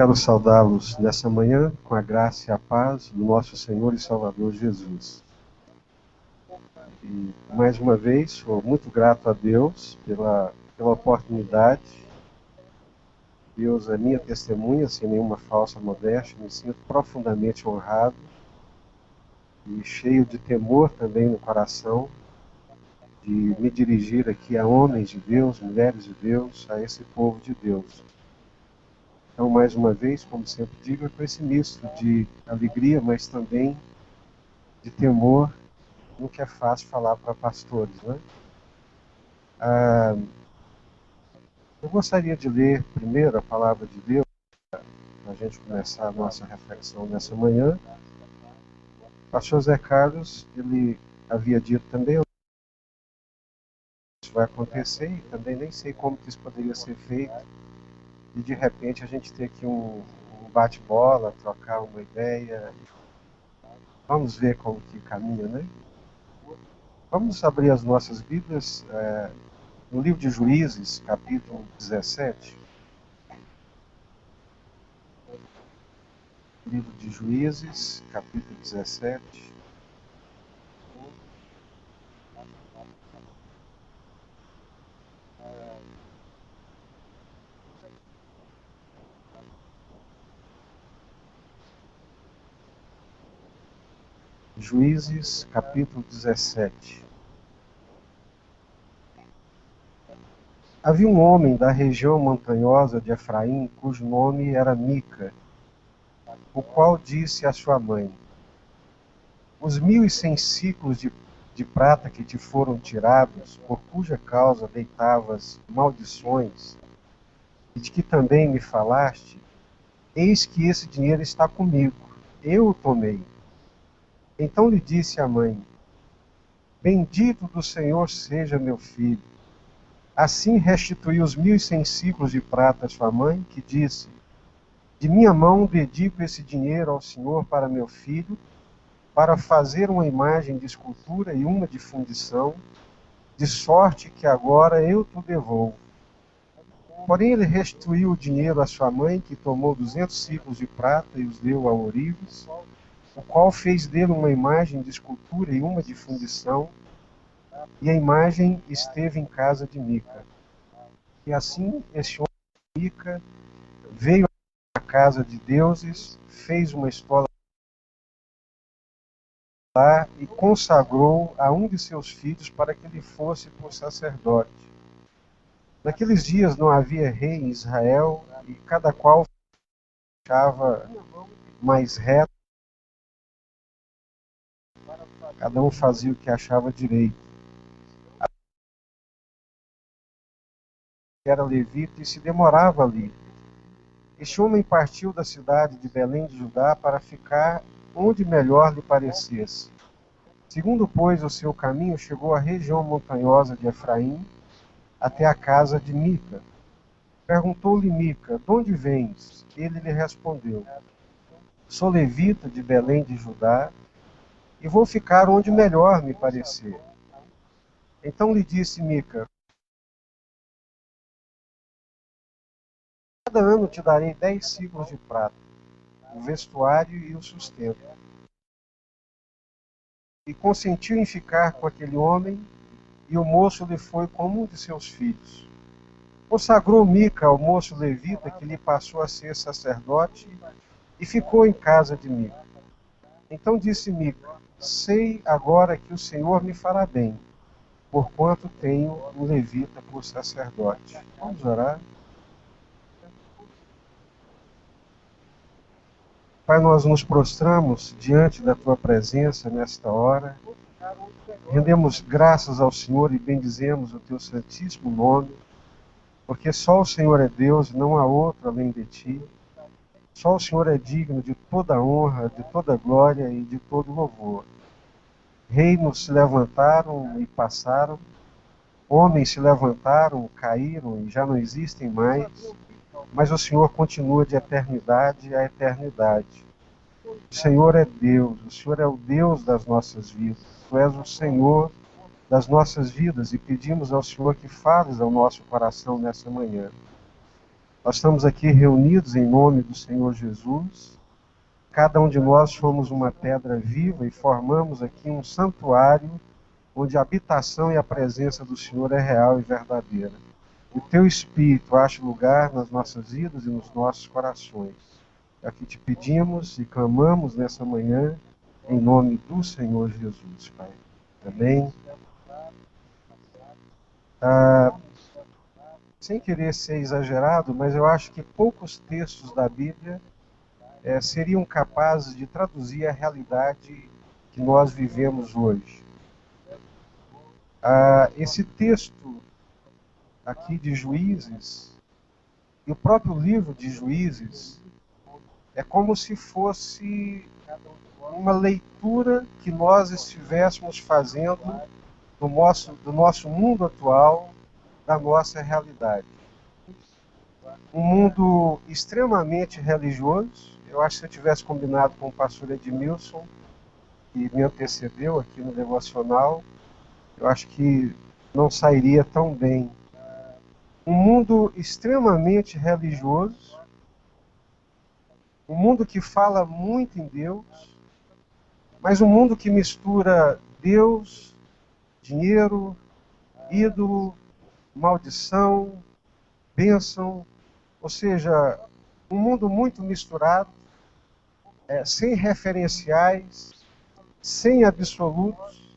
Quero saudá-los nessa manhã com a graça e a paz do nosso Senhor e Salvador Jesus. E, mais uma vez, sou muito grato a Deus pela oportunidade. Deus é minha testemunha, sem nenhuma falsa modéstia. Me sinto profundamente honrado e cheio de temor também no coração de me dirigir aqui a homens de Deus, mulheres de Deus, a esse povo de Deus. Então, mais uma vez, como sempre digo, é com esse misto de alegria, mas também de temor, no que é fácil falar para pastores, né? Eu gostaria de ler primeiro a palavra de Deus, para a gente começar a nossa reflexão nessa manhã. O pastor Zé Carlos, ele havia dito também, isso vai acontecer, e também nem sei como que isso poderia ser feito, e de repente a gente ter aqui um bate-bola, trocar uma ideia. Vamos ver como que caminha, né? Vamos abrir as nossas Bíblias no livro de Juízes, capítulo 17. Livro de Juízes, capítulo 17. Juízes, capítulo 17. Havia um homem da região montanhosa de Efraim, cujo nome era Mica, o qual disse à sua mãe: Os 1.100 ciclos de prata que te foram tirados, por cuja causa deitavas maldições, e de que também me falaste, eis que esse dinheiro está comigo, eu o tomei. Então lhe disse a mãe: Bendito do Senhor seja meu filho. Assim restituiu os 1.100 ciclos de prata a sua mãe, que disse: De minha mão dedico esse dinheiro ao Senhor para meu filho, para fazer uma imagem de escultura e uma de fundição, de sorte que agora eu te devolvo. Porém ele restituiu o dinheiro à sua mãe, que tomou 200 ciclos de prata e os deu a Ourives, o qual fez dele uma imagem de escultura e uma de fundição, e a imagem esteve em casa de Mica. E assim esse homem de Mica veio à casa de deuses, fez uma estola lá e consagrou a um de seus filhos para que ele fosse por sacerdote. Naqueles dias não havia rei em Israel, e cada qual achava mais reto, cada um fazia o que achava direito. Era levita e se demorava ali. Este homem partiu da cidade de Belém de Judá para ficar onde melhor lhe parecesse. Segundo, pois, o seu caminho, chegou à região montanhosa de Efraim, até a casa de Mica. Perguntou-lhe Mica: De onde vens? Ele lhe respondeu: Sou levita de Belém de Judá, e vou ficar onde melhor me parecer. Então lhe disse Mica: Cada ano te darei 10 ciclos de prata, o vestuário e o sustento. E consentiu em ficar com aquele homem, e o moço lhe foi como um de seus filhos. Consagrou Mica ao moço levita, que lhe passou a ser sacerdote, e ficou em casa de Mica. Então disse Mica: Sei agora que o Senhor me fará bem, porquanto tenho um levita por sacerdote. Vamos orar? Pai, nós nos prostramos diante da Tua presença nesta hora. Rendemos graças ao Senhor e bendizemos o Teu santíssimo nome, porque só o Senhor é Deus e não há outro além de Ti. Só o Senhor é digno de toda honra, de toda glória e de todo louvor. Reinos se levantaram e passaram, homens se levantaram, caíram e já não existem mais, mas o Senhor continua de eternidade a eternidade. O Senhor é Deus, o Senhor é o Deus das nossas vidas. Tu és o Senhor das nossas vidas e pedimos ao Senhor que fales ao nosso coração nessa manhã. Nós estamos aqui reunidos em nome do Senhor Jesus. Cada um de nós somos uma pedra viva e formamos aqui um santuário onde a habitação e a presença do Senhor é real e verdadeira. O teu Espírito acha lugar nas nossas vidas e nos nossos corações. É o que te pedimos e clamamos nessa manhã, em nome do Senhor Jesus, Pai. Amém. Sem querer ser exagerado, mas eu acho que poucos textos da Bíblia seriam capazes de traduzir a realidade que nós vivemos hoje. Esse texto aqui de Juízes, e o próprio livro de Juízes, é como se fosse uma leitura que nós estivéssemos fazendo do nosso mundo atual, da nossa realidade. Um mundo extremamente religioso. Eu acho que se eu tivesse combinado com o pastor Edmilson, que me antecedeu aqui no devocional, eu acho que não sairia tão bem. Um mundo extremamente religioso, um mundo que fala muito em Deus, mas um mundo que mistura Deus, dinheiro, ídolo, maldição, bênção, ou seja, um mundo muito misturado, sem referenciais, sem absolutos,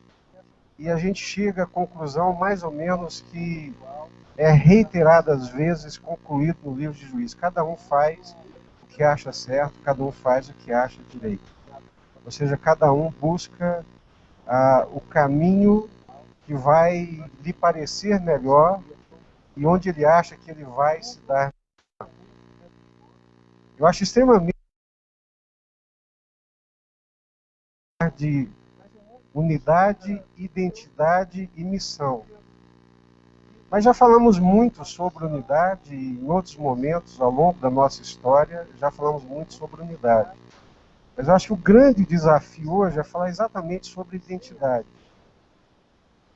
e a gente chega à conclusão mais ou menos que é reiteradas vezes concluído no livro de Juízes. Cada um faz o que acha certo, cada um faz o que acha direito. Ou seja, cada um busca o caminho que vai lhe parecer melhor e onde ele acha que ele vai se dar. Eu acho extremamente de unidade, identidade e missão. Mas já falamos muito sobre unidade e em outros momentos ao longo da nossa história já falamos muito sobre unidade. Mas eu acho que o grande desafio hoje é falar exatamente sobre identidade.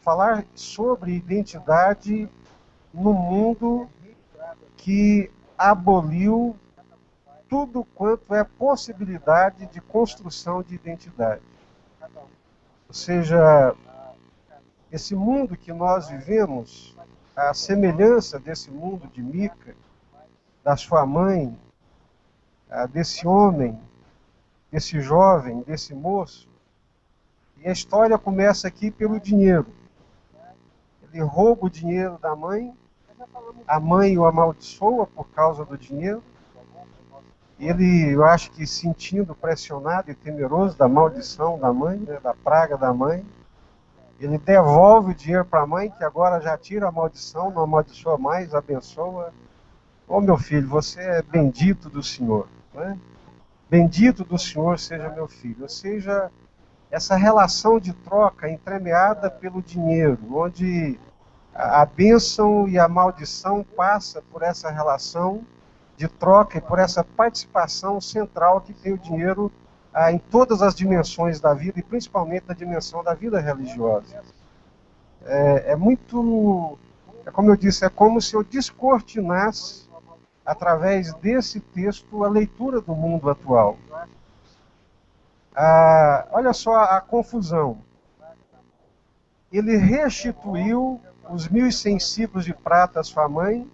Falar sobre identidade no mundo que aboliu tudo quanto é possibilidade de construção de identidade. Ou seja, esse mundo que nós vivemos, a semelhança desse mundo de Mica, da sua mãe, desse homem, desse jovem, desse moço, e a história começa aqui pelo dinheiro. Ele rouba o dinheiro da mãe, a mãe o amaldiçoa por causa do dinheiro, ele, eu acho que sentindo pressionado e temeroso da maldição da mãe, né, da praga da mãe, ele devolve o dinheiro para a mãe, que agora já tira a maldição, não amaldiçoa mais, abençoa. Ô meu filho, você é bendito do Senhor, né? Bendito do Senhor seja meu filho. Ou seja, essa relação de troca entremeada pelo dinheiro, onde a bênção e a maldição passa por essa relação de troca e por essa participação central que tem o dinheiro em todas as dimensões da vida e principalmente na dimensão da vida religiosa. Como eu disse, é como se eu descortinasse através desse texto a leitura do mundo atual. Olha só a confusão. Ele restituiu os 1.100 ciclos de prata à sua mãe,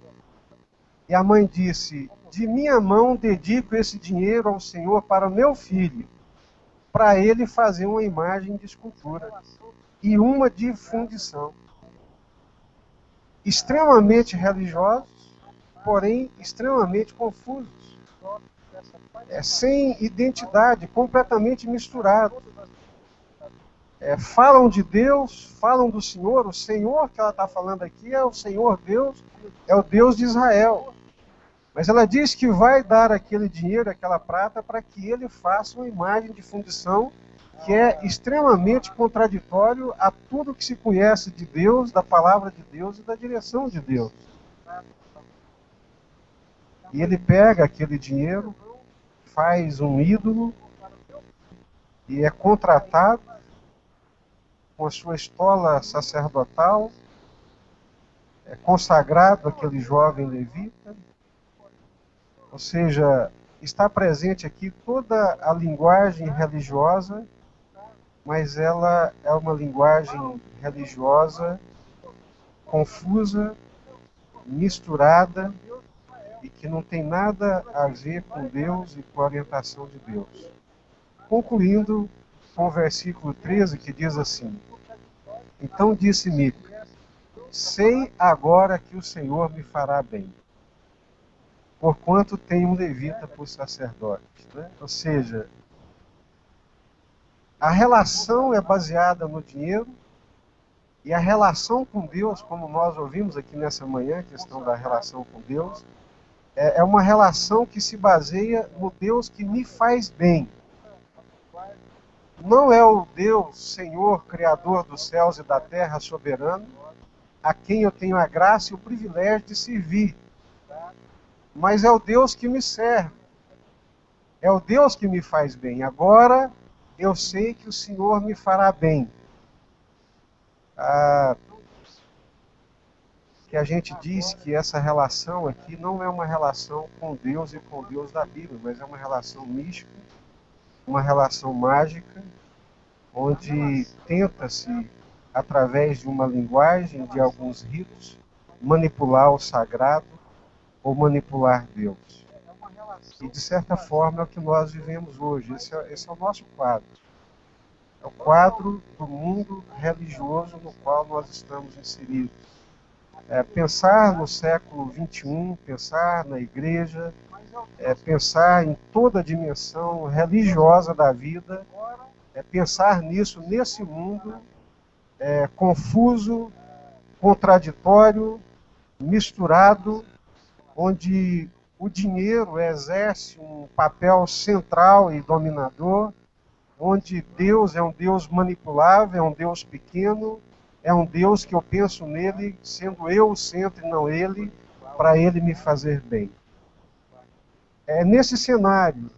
e a mãe disse: de minha mão dedico esse dinheiro ao Senhor para o meu filho, para ele fazer uma imagem de escultura e uma de fundição. Extremamente religiosos, porém extremamente confusos. Sem identidade, completamente misturados. Falam de Deus, falam do Senhor. O Senhor que ela está falando aqui é o Senhor Deus, é o Deus de Israel. Mas ela diz que vai dar aquele dinheiro, aquela prata, para que ele faça uma imagem de fundição que é extremamente contraditório a tudo que se conhece de Deus, da palavra de Deus e da direção de Deus. E ele pega aquele dinheiro, faz um ídolo e é contratado com a sua estola sacerdotal, é consagrado aquele jovem levita, Ou seja, está presente aqui toda a linguagem religiosa, mas ela é uma linguagem religiosa confusa, misturada e que não tem nada a ver com Deus e com a orientação de Deus. Concluindo com o versículo 13, que diz assim: Então disse Mica: sei agora que o Senhor me fará bem, porquanto tenho um levita por sacerdote. Ou seja, a relação é baseada no dinheiro, e a relação com Deus, como nós ouvimos aqui nessa manhã, a questão da relação com Deus, é uma relação que se baseia no Deus que me faz bem. Não é o Deus, Senhor, Criador dos céus e da terra, soberano, a quem eu tenho a graça e o privilégio de servir. Mas é o Deus que me serve. É o Deus que me faz bem. Agora eu sei que o Senhor me fará bem. Que a gente diz que essa relação aqui não é uma relação com Deus e com o Deus da Bíblia, mas é uma relação mística, uma relação mágica, onde tenta-se, através de uma linguagem, de alguns ritos, manipular o sagrado ou manipular Deus. E, de certa forma, é o que nós vivemos hoje. Esse é o nosso quadro. É o quadro do mundo religioso no qual nós estamos inseridos. Pensar no século XXI, pensar na igreja, pensar em toda a dimensão religiosa da vida, pensar nisso, nesse mundo confuso, contraditório, misturado, onde o dinheiro exerce um papel central e dominador, onde Deus é um Deus manipulável, é um Deus pequeno, é um Deus que eu penso nele, sendo eu o centro e não ele, para ele me fazer bem. É nesse cenário,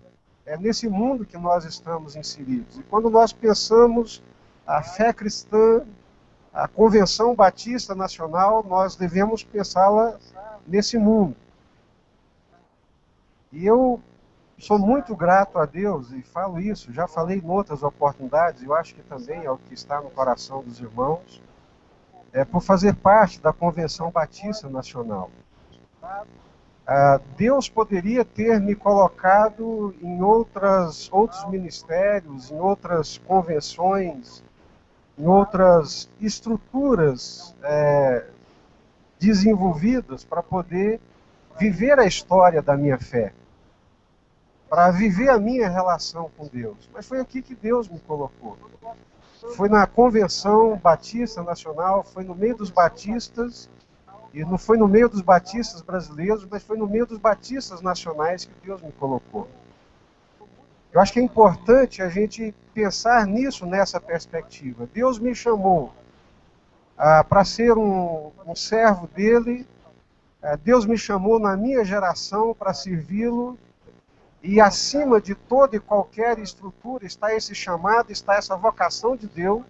é nesse mundo que nós estamos inseridos. E quando nós pensamos a fé cristã, a Convenção Batista Nacional, nós devemos pensá-la nesse mundo. E eu sou muito grato a Deus, e falo isso, já falei em outras oportunidades, eu acho que também é o que está no coração dos irmãos, por fazer parte da Convenção Batista Nacional. Deus poderia ter me colocado em outros ministérios, em outras convenções, em outras estruturas desenvolvidas para poder viver a história da minha fé, para viver a minha relação com Deus. Mas foi aqui que Deus me colocou. Foi na Convenção Batista Nacional, foi no meio dos batistas, e não foi no meio dos batistas brasileiros, mas foi no meio dos batistas nacionais que Deus me colocou. Eu acho que é importante a gente pensar nisso, nessa perspectiva. Deus me chamou para ser um servo dele, Deus me chamou na minha geração para servi-lo, e acima de toda e qualquer estrutura está esse chamado, está essa vocação de Deus,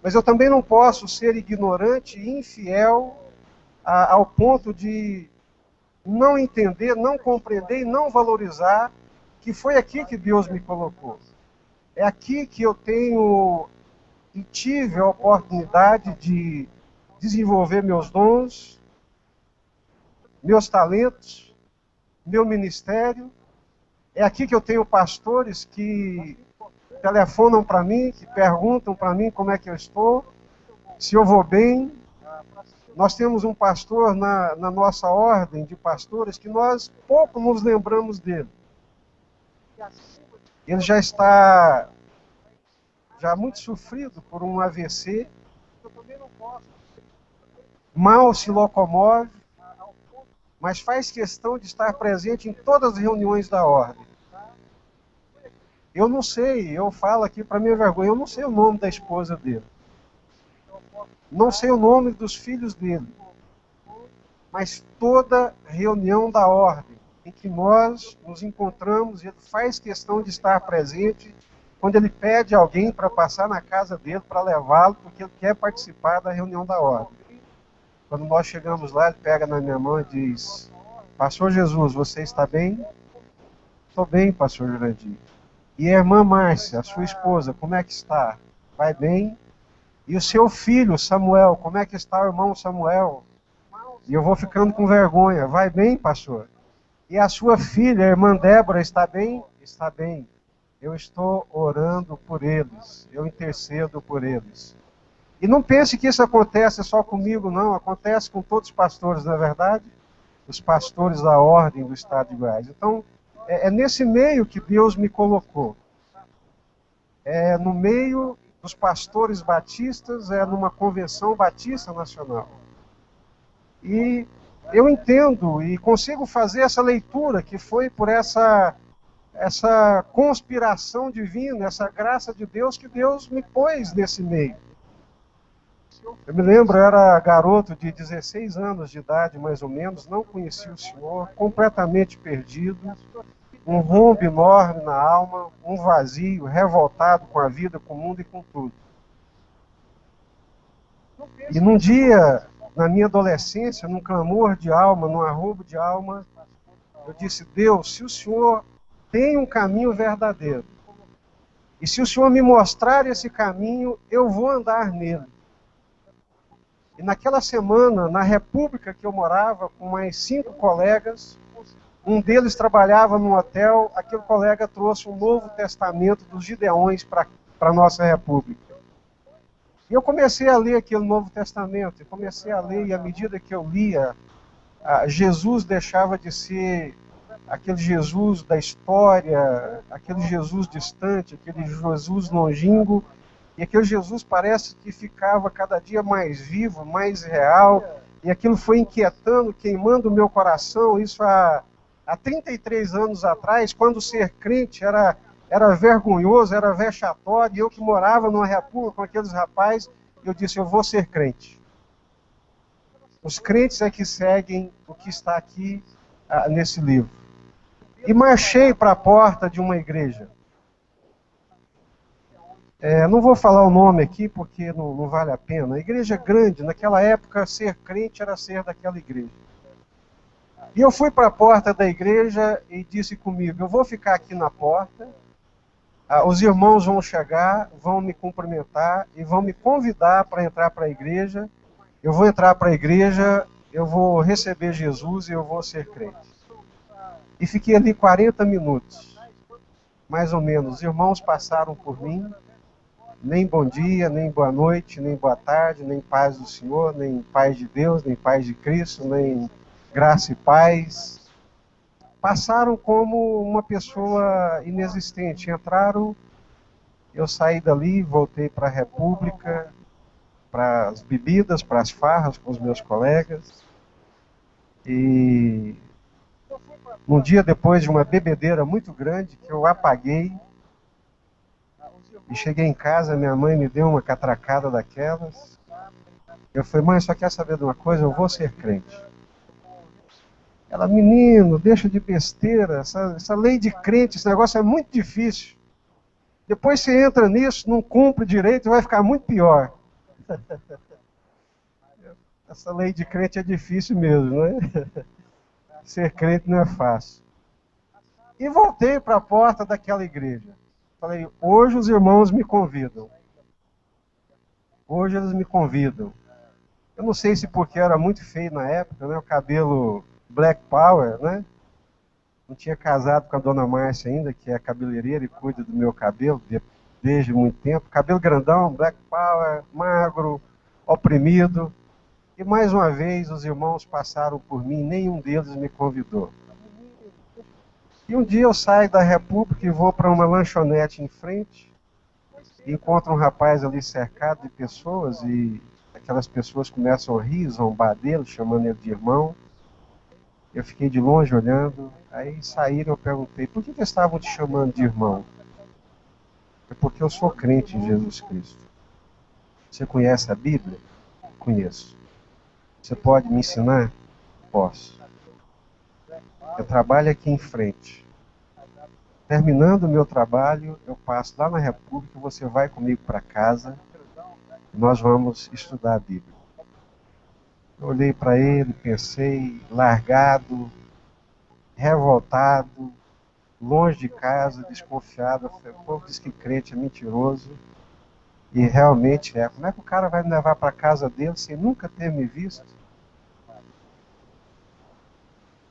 mas eu também não posso ser ignorante e infiel ao ponto de não entender, não compreender e não valorizar que foi aqui que Deus me colocou. É aqui que eu tenho e tive a oportunidade de desenvolver meus dons, meus talentos, meu ministério. É aqui que eu tenho pastores que telefonam para mim, que perguntam para mim como é que eu estou, se eu vou bem. Nós temos um pastor na nossa ordem de pastores que nós pouco nos lembramos dele. Ele já está muito sofrido por um AVC, mal se locomove, mas faz questão de estar presente em todas as reuniões da ordem. Eu não sei, eu falo aqui para minha vergonha, eu não sei o nome da esposa dele. Não sei o nome dos filhos dele. Mas toda reunião da ordem em que nós nos encontramos, ele faz questão de estar presente, quando ele pede alguém para passar na casa dele, para levá-lo, porque ele quer participar da reunião da ordem. Quando nós chegamos lá, ele pega na minha mão e diz: Pastor Jesus, você está bem? Estou bem, pastor Jurandir. E a irmã Márcia, a sua esposa, como é que está? Vai bem? E o seu filho, Samuel, como é que está o irmão Samuel? E eu vou ficando com vergonha. Vai bem, pastor? E a sua filha, a irmã Débora, está bem? Está bem. Eu estou orando por eles. Eu intercedo por eles. E não pense que isso acontece só comigo, não. Acontece com todos os pastores, não é verdade? Os pastores da ordem do Estado de Goiás. Então, é nesse meio que Deus me colocou. É no meio dos pastores batistas, é numa convenção batista nacional. E eu entendo e consigo fazer essa leitura que foi por essa conspiração divina, essa graça de Deus, que Deus me pôs nesse meio. Eu me lembro, eu era garoto de 16 anos de idade, mais ou menos, não conhecia o Senhor, completamente perdido, um rombo enorme na alma, um vazio, revoltado com a vida, com o mundo e com tudo. E num dia, na minha adolescência, num clamor de alma, num arrobo de alma, eu disse: Deus, se o Senhor tem um caminho verdadeiro, e se o Senhor me mostrar esse caminho, eu vou andar nele. E naquela semana, na república que eu morava, com mais 5 colegas, um deles trabalhava num hotel, aquele colega trouxe um Novo Testamento dos Gideões para a nossa república. E eu comecei a ler aquele Novo Testamento, e comecei a ler, e à medida que eu lia, Jesus deixava de ser aquele Jesus da história, aquele Jesus distante, aquele Jesus longínquo, e aquele Jesus parece que ficava cada dia mais vivo, mais real, e aquilo foi inquietando, queimando o meu coração, isso há 33 anos atrás, quando ser crente era vergonhoso, era vexatório, e eu que morava numa república com aqueles rapazes, eu disse: eu vou ser crente. Os crentes é que seguem o que está aqui nesse livro. E marchei para a porta de uma igreja. Não vou falar o nome aqui porque não vale a pena. A igreja grande, naquela época, ser crente era ser daquela igreja. E eu fui para a porta da igreja e disse comigo: eu vou ficar aqui na porta, os irmãos vão chegar, vão me cumprimentar e vão me convidar para entrar para a igreja. Eu vou entrar para a igreja, eu vou receber Jesus e eu vou ser crente. E fiquei ali 40 minutos, mais ou menos. Os irmãos passaram por mim, nem bom dia, nem boa noite, nem boa tarde, nem paz do Senhor, nem paz de Deus, nem paz de Cristo, nem graça e paz. Passaram como uma pessoa inexistente. Entraram, eu saí dali, voltei para a República, para as bebidas, para as farras com os meus colegas. E um dia depois de uma bebedeira muito grande, que eu apaguei, e cheguei em casa, minha mãe me deu uma catracada daquelas. Eu falei: mãe, só quer saber de uma coisa? Eu vou ser crente. Ela: menino, deixa de besteira, essa lei de crente, esse negócio é muito difícil. Depois você entra nisso, não cumpre direito, vai ficar muito pior. Essa lei de crente é difícil mesmo, né? Ser crente não é fácil. E voltei para a porta daquela igreja. Falei: hoje os irmãos me convidam. Hoje eles me convidam. Eu não sei se porque era muito feio na época, né? O cabelo Black Power, né? Não tinha casado com a dona Márcia ainda, que é cabeleireira e cuida do meu cabelo desde muito tempo. Cabelo grandão, Black Power, magro, oprimido. E mais uma vez os irmãos passaram por mim, nenhum deles me convidou. E um dia eu saio da República e vou para uma lanchonete em frente, e encontro um rapaz ali cercado de pessoas, e aquelas pessoas começam a rir, zombar dele, chamando ele de irmão. Eu fiquei de longe olhando, aí saíram, eu perguntei: por que eles estavam te chamando de irmão? É porque eu sou crente em Jesus Cristo. Você conhece a Bíblia? Conheço. Você pode me ensinar? Posso. Eu trabalho aqui em frente. Terminando o meu trabalho, eu passo lá na República, você vai comigo para casa, e nós vamos estudar a Bíblia. Eu olhei para ele, pensei, largado, revoltado, longe de casa, desconfiado. O povo diz que crente é mentiroso. E realmente é. Como é que o cara vai me levar para casa dele sem nunca ter me visto?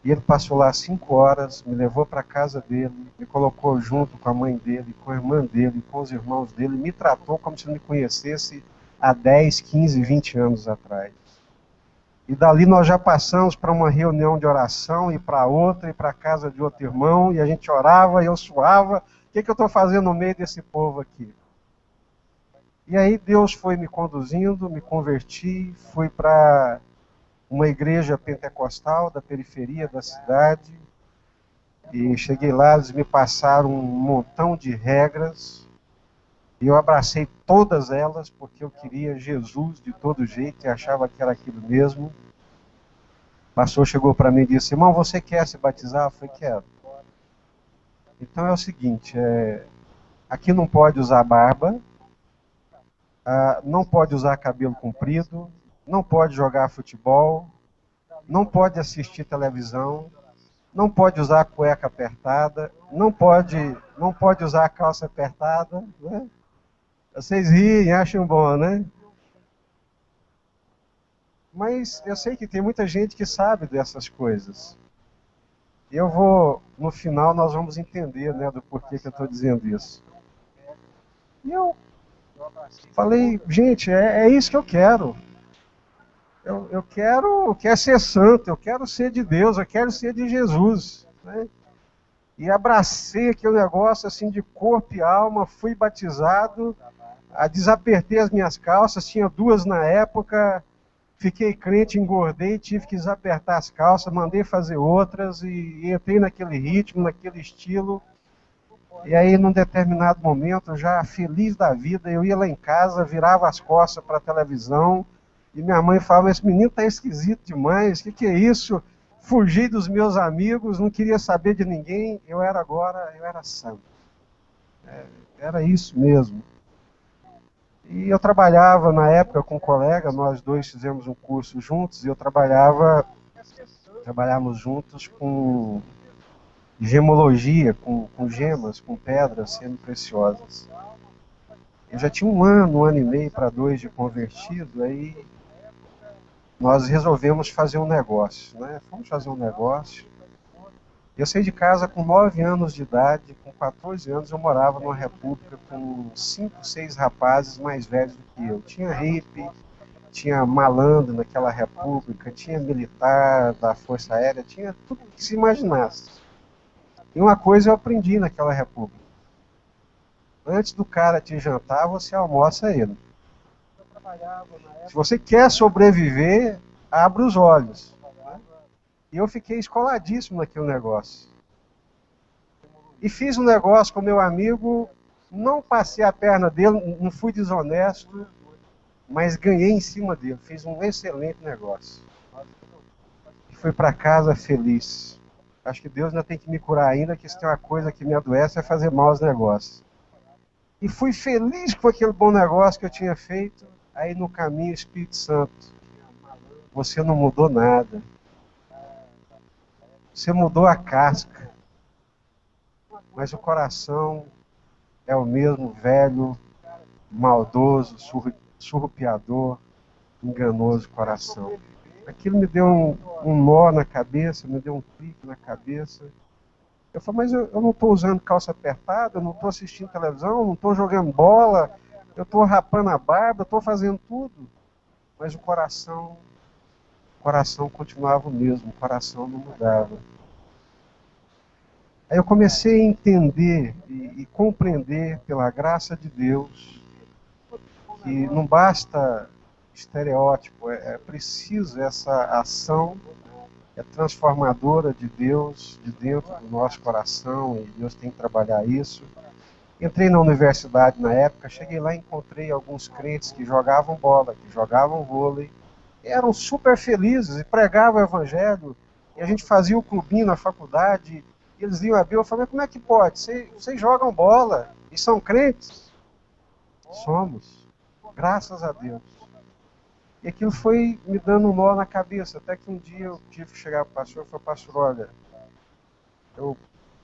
E ele passou lá 5 horas, me levou para casa dele, me colocou junto com a mãe dele, com a irmã dele, com os irmãos dele, me tratou como se me conhecesse há 10, 15, 20 anos atrás. E dali nós já passamos para uma reunião de oração, e para outra, e para a casa de outro irmão, e a gente orava, e eu suava. O que eu estou fazendo no meio desse povo aqui? E aí Deus foi me conduzindo, me converti, fui para uma igreja pentecostal da periferia da cidade, e cheguei lá, eles me passaram um montão de regras, e eu abracei todas elas, porque eu queria Jesus de todo jeito, e achava que era aquilo mesmo. O pastor chegou para mim e disse: irmão, você quer se batizar? Eu falei: quero. Então é o seguinte, aqui não pode usar barba, não pode usar cabelo comprido, não pode jogar futebol, não pode assistir televisão, não pode usar cueca apertada, não pode usar calça apertada, né? Vocês riem, acham bom, né? Mas eu sei que tem muita gente que sabe dessas coisas. No final nós vamos entender, né, do porquê que eu estou dizendo isso. E eu falei: gente, é isso que eu quero. Eu quero ser santo, eu quero ser de Deus, eu quero ser de Jesus, né? E abracei aquele negócio assim de corpo e alma, fui batizado, desapertei as minhas calças, tinha 2 na época, fiquei crente, engordei, tive que desapertar as calças, mandei fazer outras e entrei naquele ritmo, naquele estilo. E aí, num determinado momento, já feliz da vida, eu ia lá em casa, virava as costas para a televisão, e minha mãe falava: esse menino está esquisito demais, o que é isso? Fugi dos meus amigos, não queria saber de ninguém, eu era santo. Era isso mesmo. E eu trabalhava na época com um colega, nós dois fizemos um curso juntos, e trabalhávamos juntos com gemologia, com gemas, com pedras semi-preciosas. Eu já tinha 1 ano e meio para 2 de convertido, aí nós resolvemos fazer um negócio, né? Fomos fazer um negócio. Eu saí de casa com 9 anos de idade, com 14 anos eu morava numa república com 5, 6 rapazes mais velhos do que eu. Tinha hippie, tinha malandro naquela república, tinha militar da Força Aérea, tinha tudo que se imaginasse. E uma coisa eu aprendi naquela república: antes do cara te jantar, você almoça ele. Se você quer sobreviver, abre os olhos. E eu fiquei escoladíssimo naquele negócio. E fiz um negócio com meu amigo, não passei a perna dele, não fui desonesto, mas ganhei em cima dele. Fiz um excelente negócio. E fui para casa feliz. Acho que Deus ainda tem que me curar ainda, que se tem uma coisa que me adoece é fazer maus negócios. E fui feliz com aquele bom negócio que eu tinha feito. Aí no caminho, o Espírito Santo: você não mudou nada. Você mudou a casca, mas o coração é o mesmo velho, maldoso, surrupiador, enganoso coração. Aquilo me deu um nó na cabeça, me deu um clique na cabeça. Eu falei: mas eu não estou usando calça apertada, eu não estou assistindo televisão, não estou jogando bola, eu estou rapando a barba, eu estou fazendo tudo. Mas o coração continuava o mesmo, o coração não mudava. Aí eu comecei a entender e compreender, pela graça de Deus, que não basta estereótipo, é preciso essa ação transformadora de Deus de dentro do nosso coração, e Deus tem que trabalhar isso. Entrei na universidade na época, cheguei lá e encontrei alguns crentes que jogavam bola, que jogavam vôlei, eram super felizes e pregavam o evangelho, e a gente fazia o clubinho na faculdade, e eles liam a Bíblia. Eu falei: mas como é que pode? Vocês jogam bola e são crentes? Somos, graças a Deus. E aquilo foi me dando um nó na cabeça, até que um dia eu tive que chegar para o pastor e falei: pastor, olha, Eu,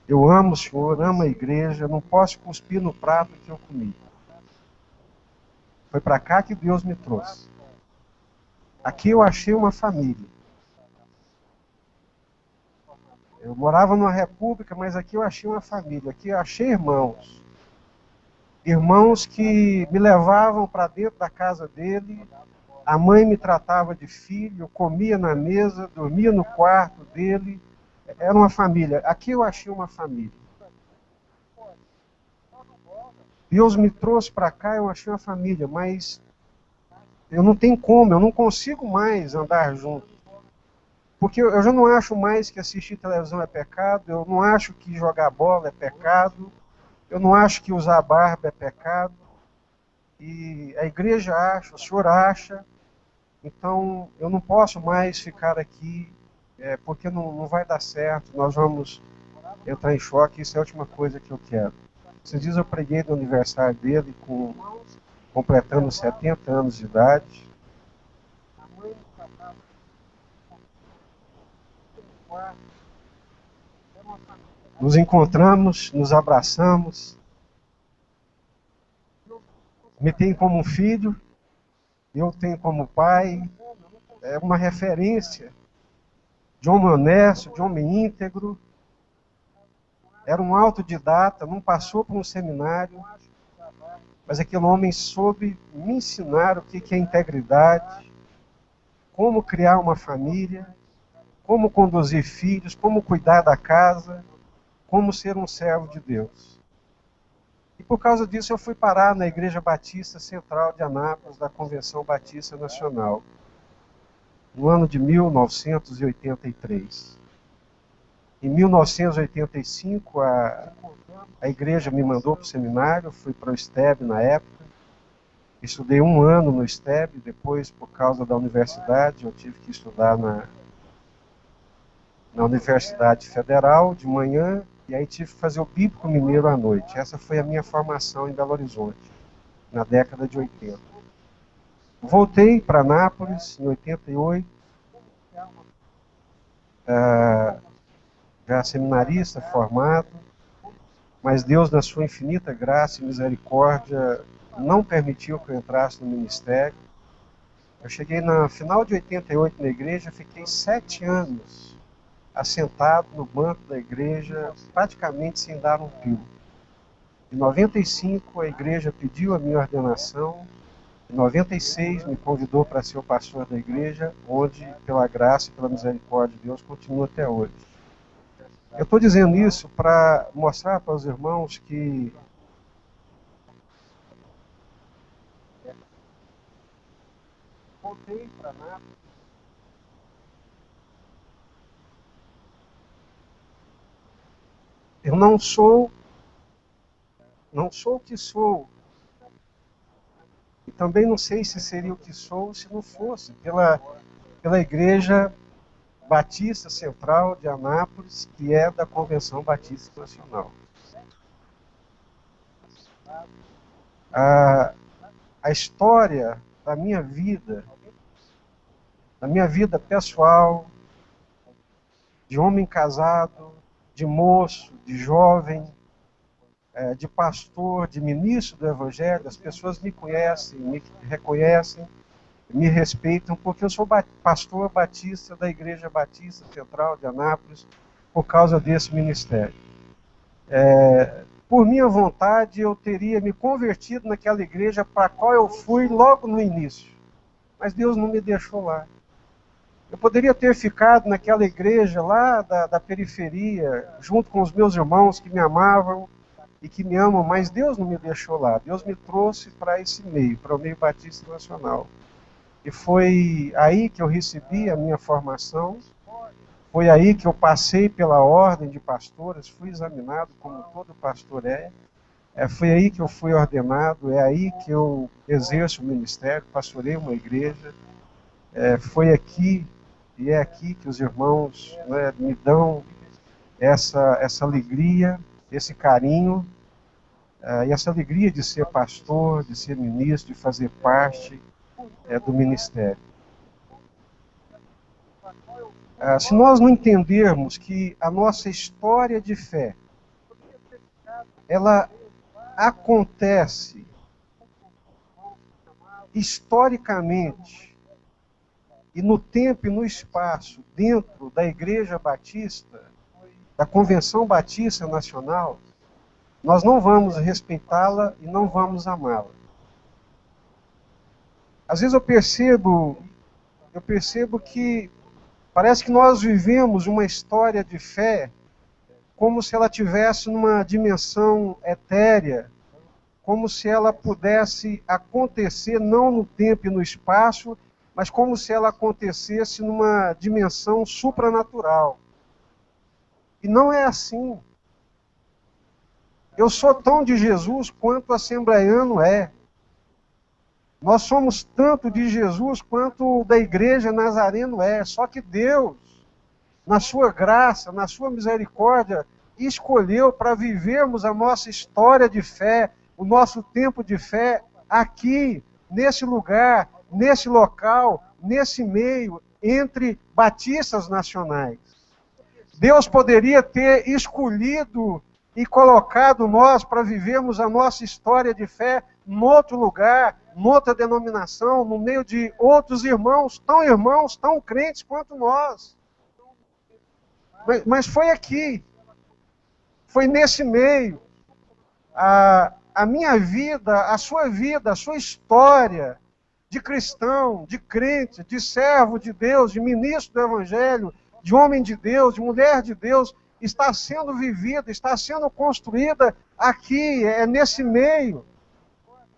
eu amo o Senhor, amo a igreja, não posso cuspir no prato que eu comi. Foi para cá que Deus me trouxe. Aqui eu achei uma família. Eu morava numa república, mas aqui eu achei uma família. Aqui eu achei irmãos. Irmãos que me levavam para dentro da casa dele. A mãe me tratava de filho, eu comia na mesa, dormia no quarto dele. Era uma família. Aqui eu achei uma família. Deus me trouxe para cá, eu achei uma família, mas eu não tenho como, eu não consigo mais andar junto. Porque eu já não acho mais que assistir televisão é pecado, eu não acho que jogar bola é pecado, eu não acho que usar barba é pecado, e a igreja acha, o senhor acha, então eu não posso mais ficar aqui, porque não vai dar certo, nós vamos entrar em choque, isso é a última coisa que eu quero. Esses dias eu preguei no aniversário dele, completando 70 anos de idade. Nos encontramos, nos abraçamos, me tem como um filho, eu tenho como pai, é uma referência de homem honesto, de homem íntegro, era um autodidata, não passou por um seminário, mas aquele homem soube me ensinar o que é integridade, como criar uma família, como conduzir filhos, como cuidar da casa, como ser um servo de Deus. E por causa disso eu fui parar na Igreja Batista Central de Anápolis, da Convenção Batista Nacional, no ano de 1983. Em 1985, a igreja me mandou para o seminário, fui para o STEB na época, estudei um ano no STEB, depois, por causa da universidade, eu tive que estudar na Universidade Federal de manhã, e aí tive que fazer o Bíblico Mineiro à noite. Essa foi a minha formação em Belo Horizonte, na década de 80. Voltei para Anápolis em 88, já seminarista, formado, mas Deus, na sua infinita graça e misericórdia, não permitiu que eu entrasse no ministério. Eu cheguei no final de 88 na igreja, fiquei 7 anos assentado no banco da igreja, praticamente sem dar um pio. Em 95, a igreja pediu a minha ordenação. Em 96, me convidou para ser o pastor da igreja, onde, pela graça e pela misericórdia de Deus, continuo até hoje. Eu estou dizendo isso para mostrar para os irmãos que voltei para nada. Eu não sou o que sou. E também não sei se seria o que sou se não fosse pela Igreja Batista Central de Anápolis, que é da Convenção Batista Nacional. A história da minha vida pessoal, de homem casado, de moço, de jovem, de pastor, de ministro do Evangelho, as pessoas me conhecem, me reconhecem, me respeitam, porque eu sou pastor batista da Igreja Batista Central de Anápolis, por causa desse ministério. Por minha vontade, eu teria me convertido naquela igreja para a qual eu fui logo no início, mas Deus não me deixou lá. Eu poderia ter ficado naquela igreja lá da periferia, junto com os meus irmãos que me amavam e que me amam, mas Deus não me deixou lá. Deus me trouxe para esse meio, para o meio batista nacional. E foi aí que eu recebi a minha formação, foi aí que eu passei pela ordem de pastores, fui examinado como todo pastor foi aí que eu fui ordenado, é aí que eu exerço o ministério, pastorei uma igreja, foi aqui e é aqui que os irmãos, né, me dão essa alegria, esse carinho, e essa alegria de ser pastor, de ser ministro, de fazer parte do ministério. Se nós não entendermos que a nossa história de fé, ela acontece historicamente e no tempo e no espaço dentro da Igreja Batista, da Convenção Batista Nacional, nós não vamos respeitá-la e não vamos amá-la. Às vezes eu percebo que parece que nós vivemos uma história de fé como se ela tivesse numa dimensão etérea, como se ela pudesse acontecer não no tempo e no espaço, mas como se ela acontecesse numa dimensão supranatural. E não é assim. Eu sou tão de Jesus quanto o assembleiano é. Nós somos tanto de Jesus quanto da igreja Nazareno é. Só que Deus, na sua graça, na sua misericórdia, escolheu para vivermos a nossa história de fé, o nosso tempo de fé, aqui, nesse lugar, nesse local, nesse meio, entre batistas nacionais. Deus poderia ter escolhido e colocado nós para vivermos a nossa história de fé em outro lugar, em outra denominação, no meio de outros irmãos, tão crentes quanto nós. Mas foi aqui, foi nesse meio. A minha vida, a sua história de cristão, de crente, de servo de Deus, de ministro do Evangelho, de homem de Deus, de mulher de Deus, está sendo vivida, está sendo construída aqui, nesse meio.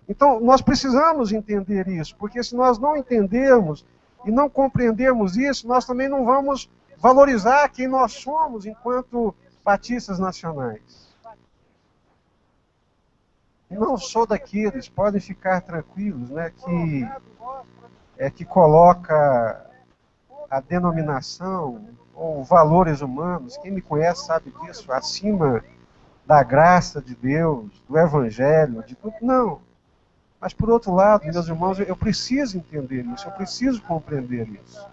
Então, nós precisamos entender isso, porque se nós não entendermos e não compreendermos isso, nós também não vamos valorizar quem nós somos enquanto batistas nacionais. E não sou daqueles, podem ficar tranquilos, né, que coloca a denominação ou valores humanos, quem me conhece sabe disso, acima da graça de Deus, do Evangelho, de tudo. Não. Mas, por outro lado, meus irmãos, eu preciso entender isso, eu preciso compreender isso.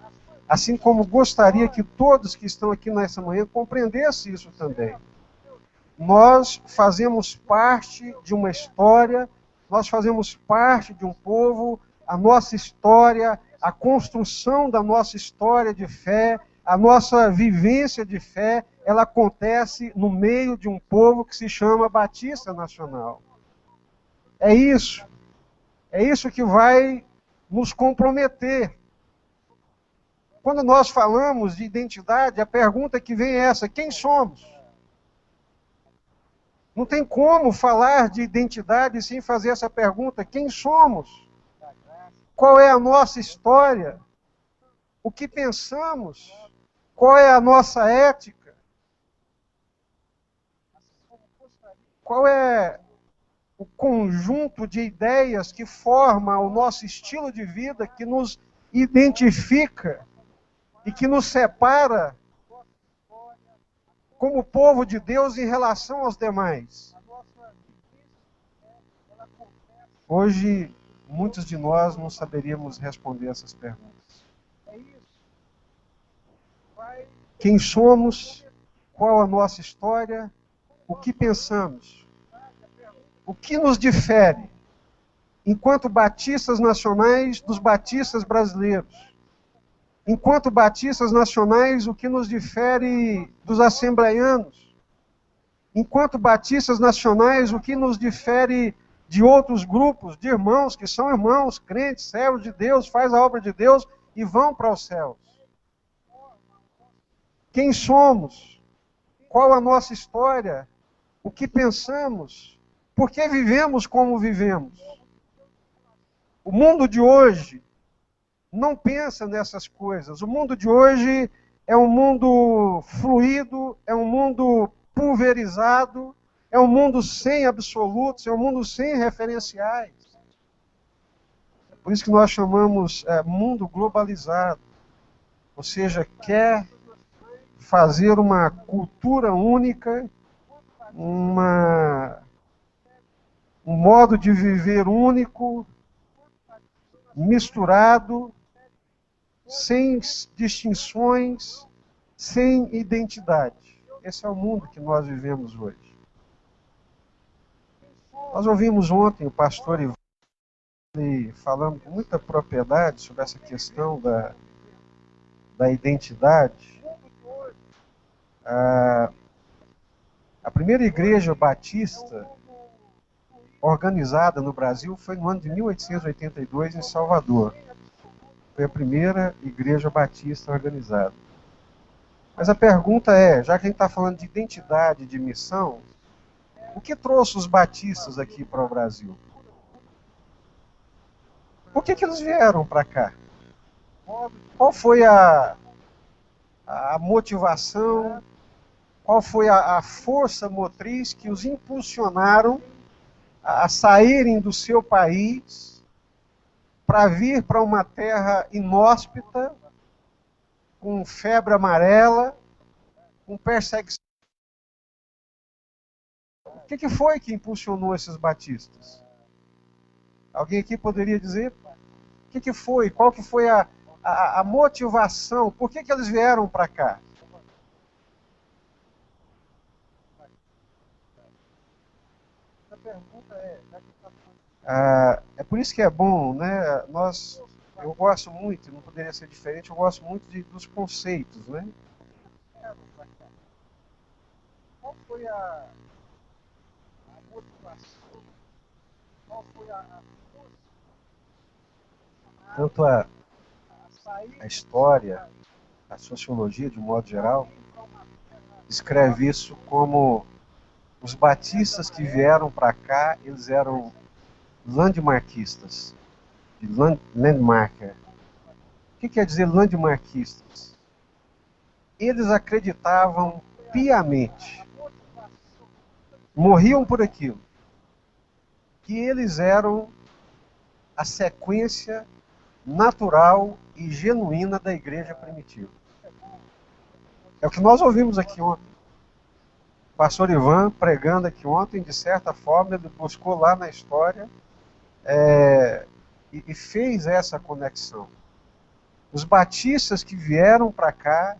Assim como gostaria que todos que estão aqui nessa manhã compreendessem isso também. Nós fazemos parte de uma história, nós fazemos parte de um povo, a nossa história, a construção da nossa história de fé, a nossa vivência de fé, ela acontece no meio de um povo que se chama Batista Nacional. É isso que vai nos comprometer. Quando nós falamos de identidade, a pergunta que vem é essa: quem somos? Não tem como falar de identidade sem fazer essa pergunta: quem somos? Qual é a nossa história? O que pensamos? Qual é a nossa ética? Qual é o conjunto de ideias que forma o nosso estilo de vida, que nos identifica e que nos separa como povo de Deus em relação aos demais? Hoje, muitos de nós não saberíamos responder essas perguntas. Quem somos? Qual a nossa história? O que pensamos? O que nos difere, enquanto batistas nacionais, dos batistas brasileiros? Enquanto batistas nacionais, o que nos difere dos assembleianos? Enquanto batistas nacionais, o que nos difere de outros grupos de irmãos, que são irmãos, crentes, servos de Deus, faz a obra de Deus e vão para os céus? Quem somos? Qual a nossa história? O que pensamos? Por que vivemos como vivemos? O mundo de hoje não pensa nessas coisas. O mundo de hoje é um mundo fluido, é um mundo pulverizado, é um mundo sem absolutos, é um mundo sem referenciais. Por isso que nós chamamos mundo globalizado. Ou seja, quer fazer uma cultura única, um modo de viver único, misturado, sem distinções, sem identidade. Esse é o mundo que nós vivemos hoje. Nós ouvimos ontem o pastor Ivan falando com muita propriedade sobre essa questão da identidade. A primeira igreja batista organizada no Brasil foi no ano de 1882, em Salvador. Foi a primeira igreja batista organizada. Mas a pergunta é, já que a gente está falando de identidade, de missão, o que trouxe os batistas aqui para o Brasil? Por que eles vieram para cá? Qual foi a motivação, qual foi a força motriz que os impulsionaram a saírem do seu país para vir para uma terra inóspita, com febre amarela, com perseguição? O que foi que impulsionou esses batistas? Alguém aqui poderia dizer? O que foi? Qual que foi a motivação? Por que eles vieram para cá? A pergunta é por isso que é bom, né? Eu gosto muito, não poderia ser diferente, eu gosto muito dos conceitos, né? Qual foi a motivação? Qual foi a força? Tanto a história, a sociologia, de um modo geral, descreve isso como os batistas que vieram para cá, eles eram landmarquistas, de landmarker. O que quer dizer landmarquistas? Eles acreditavam piamente, morriam por aquilo, que eles eram a sequência natural e genuína da igreja primitiva. É o que nós ouvimos aqui ontem. O pastor Ivan pregando aqui ontem, de certa forma, ele buscou lá na história e fez essa conexão. Os batistas que vieram para cá,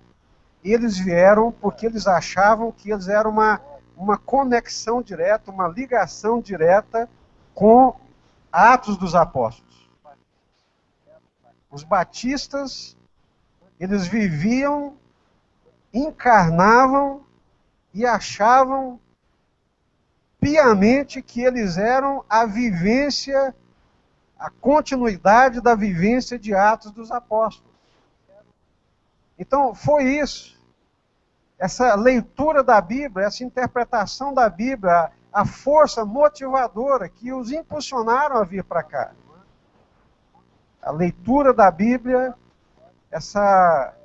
eles vieram porque eles achavam que eles eram uma conexão direta, uma ligação direta com Atos dos Apóstolos. Os batistas, eles viviam, encarnavam e achavam piamente que eles eram a vivência, a continuidade da vivência de Atos dos Apóstolos. Então, foi isso. Essa leitura da Bíblia, essa interpretação da Bíblia, a força motivadora que os impulsionaram a vir para cá. A leitura da Bíblia, essa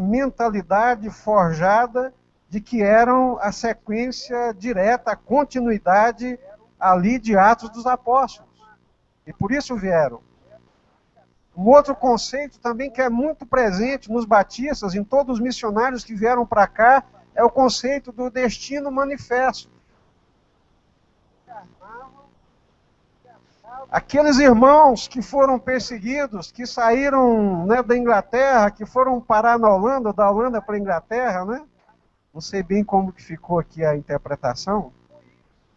mentalidade forjada de que eram a sequência direta, a continuidade ali de Atos dos Apóstolos. E por isso vieram. Um outro conceito também que é muito presente nos batistas, em todos os missionários que vieram para cá, é o conceito do destino manifesto. Aqueles irmãos que foram perseguidos, que saíram, né, da Inglaterra, que foram parar na Holanda, da Holanda para a Inglaterra, né? Não sei bem como que ficou aqui a interpretação,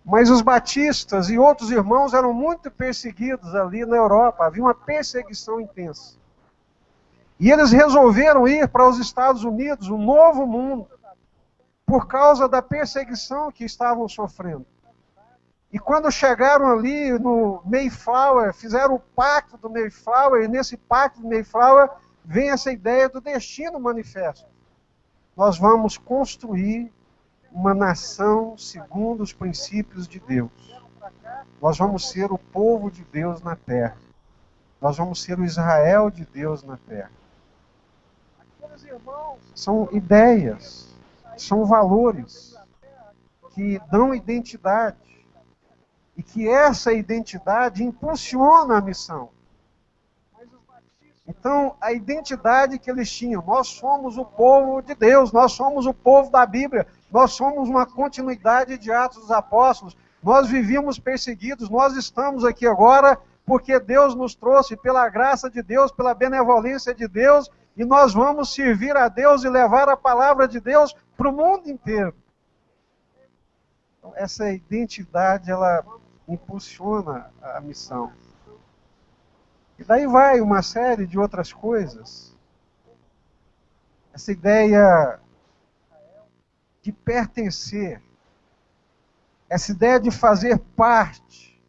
mas os batistas e outros irmãos eram muito perseguidos ali na Europa, havia uma perseguição intensa. E eles resolveram ir para os Estados Unidos, um novo mundo, por causa da perseguição que estavam sofrendo. E quando chegaram ali no Mayflower, fizeram o pacto do Mayflower, e nesse pacto do Mayflower vem essa ideia do destino manifesto. Nós vamos construir uma nação segundo os princípios de Deus. Nós vamos ser o povo de Deus na terra. Nós vamos ser o Israel de Deus na terra. São ideias, são valores que dão identidade. E que essa identidade impulsiona a missão. Então, a identidade que eles tinham, nós somos o povo de Deus, nós somos o povo da Bíblia, nós somos uma continuidade de Atos dos Apóstolos, nós vivíamos perseguidos, nós estamos aqui agora porque Deus nos trouxe, pela graça de Deus, pela benevolência de Deus, E nós vamos servir a Deus e levar a palavra de Deus para o mundo inteiro. Então, essa identidade, ela impulsiona a missão. E daí vai uma série de outras coisas. Essa ideia de pertencer, essa ideia de fazer parte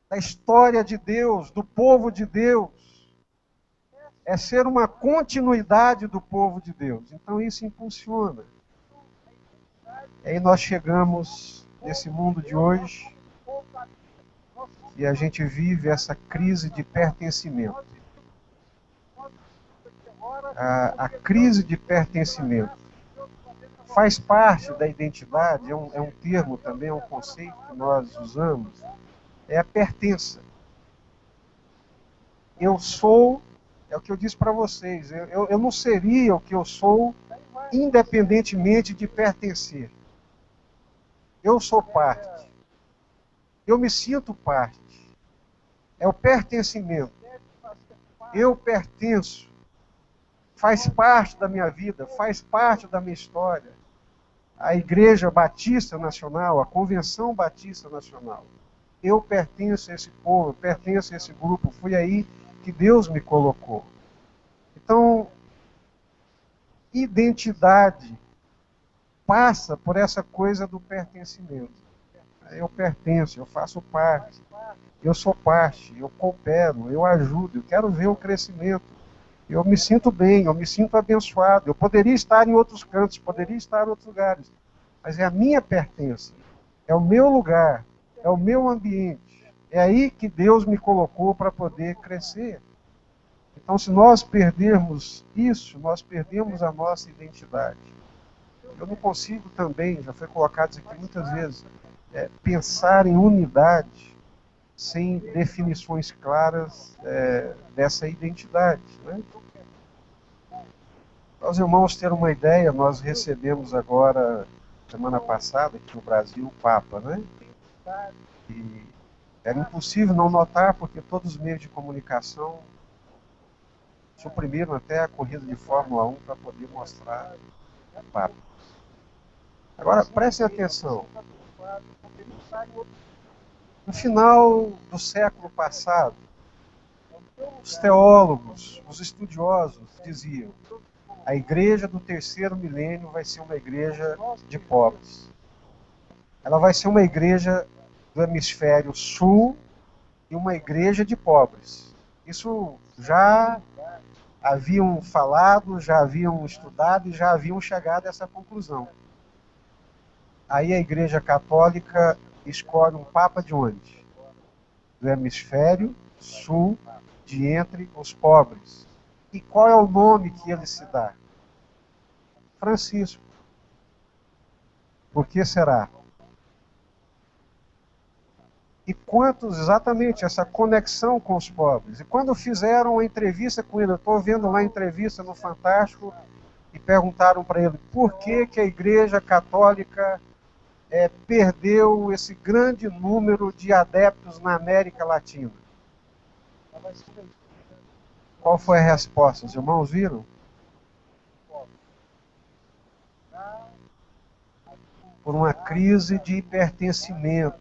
da história de Deus, do povo de Deus, é ser uma continuidade do povo de Deus. Então isso impulsiona. E aí nós chegamos nesse mundo de hoje e a gente vive essa crise de pertencimento. A crise de pertencimento faz parte da identidade, é um termo também, é um conceito que nós usamos, é a pertença. Eu sou, é o que eu disse para vocês, eu não seria o que eu sou independentemente de pertencer. Eu sou parte. Eu me sinto parte. É o pertencimento. Eu pertenço. Faz parte da minha vida, faz parte da minha história. A Igreja Batista Nacional, a Convenção Batista Nacional. Eu pertenço a esse povo, eu pertenço a esse grupo, foi aí que Deus me colocou. Então, identidade passa por essa coisa do pertencimento. Eu pertenço, eu faço parte, eu sou parte, eu coopero, eu ajudo, eu quero ver o crescimento. Eu me sinto bem, eu me sinto abençoado. Eu poderia estar em outros cantos, poderia estar em outros lugares, mas é a minha pertença, é o meu lugar, é o meu ambiente. É aí que Deus me colocou para poder crescer. Então, se nós perdermos isso, nós perdemos a nossa identidade. Eu não consigo também, já foi colocado isso aqui muitas vezes, pensar em unidade sem definições claras dessa identidade. Né? Para os irmãos terem uma ideia, nós recebemos agora, semana passada, aqui no Brasil, o Papa. Né? E era impossível não notar, porque todos os meios de comunicação suprimiram até a corrida de Fórmula 1 para poder mostrar o Papa. Agora, prestem atenção. No final do século passado, os teólogos, os estudiosos diziam: a igreja do terceiro milênio vai ser uma igreja de pobres. Ela vai ser uma igreja do hemisfério sul e uma igreja de pobres. Isso já haviam falado, já haviam estudado e já haviam chegado a essa conclusão. Aí a Igreja Católica escolhe um Papa de onde? Do hemisfério sul, de entre os pobres. E qual é o nome que ele se dá? Francisco. Por que será? E quantos, exatamente, essa conexão com os pobres. E quando fizeram uma entrevista com ele, eu estou vendo lá a entrevista no Fantástico, e perguntaram para ele por que a Igreja Católica perdeu esse grande número de adeptos na América Latina. Qual foi a resposta? Os irmãos viram? Por uma crise de pertencimento,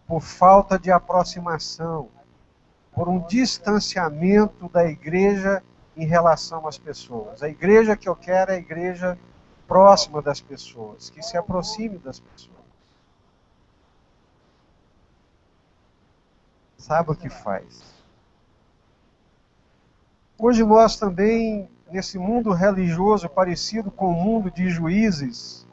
por falta de aproximação, por um distanciamento da igreja em relação às pessoas. A igreja que eu quero é a igreja próxima das pessoas, que se aproxime das pessoas. Sabe o que faz? Hoje nós também, nesse mundo religioso parecido com o mundo de juízes,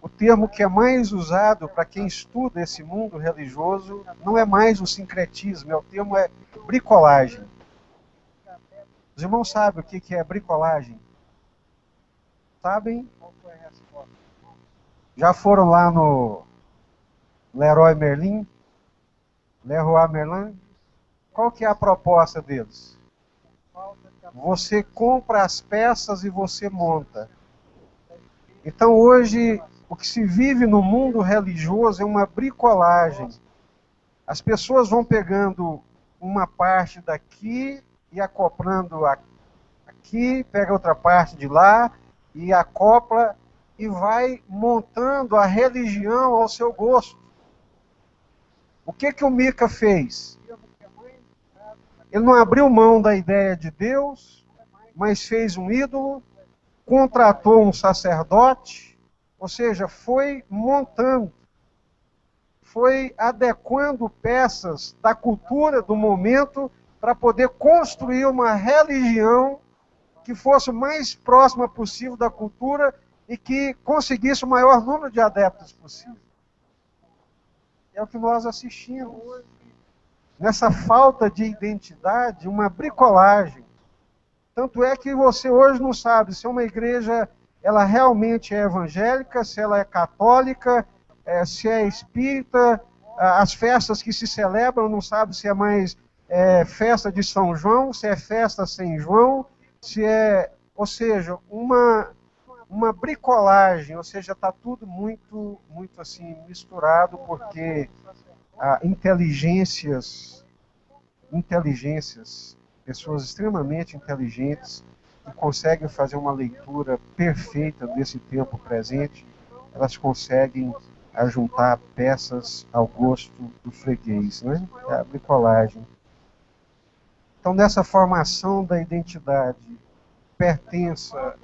o termo que é mais usado para quem estuda esse mundo religioso não é mais o sincretismo, o termo é bricolagem. Os irmãos sabem o que é bricolagem? Sabem? Já foram lá no Leroy Merlin? Leroy Merlin? Qual que é a proposta deles? Você compra as peças e você monta. Então hoje, o que se vive no mundo religioso é uma bricolagem. As pessoas vão pegando uma parte daqui e acoplando daqui, pega outra parte de lá e acopla e vai montando a religião ao seu gosto. O que o Mica fez? Ele não abriu mão da ideia de Deus, mas fez um ídolo, contratou um sacerdote, ou seja, foi montando, foi adequando peças da cultura do momento para poder construir uma religião que fosse o mais próxima possível da cultura e que conseguisse o maior número de adeptos possível. É o que nós assistimos. Nessa falta de identidade, uma bricolagem. Tanto é que você hoje não sabe se uma igreja ela realmente é evangélica, se ela é católica, se é espírita. As festas que se celebram, não sabe se é mais festa de São João, se é festa sem João, se é, ou seja, uma bricolagem, ou seja, está tudo muito assim misturado, porque inteligências, pessoas extremamente inteligentes que conseguem fazer uma leitura perfeita desse tempo presente, elas conseguem ajuntar peças ao gosto do freguês, né? É a bricolagem. Então, nessa formação da identidade, pertença,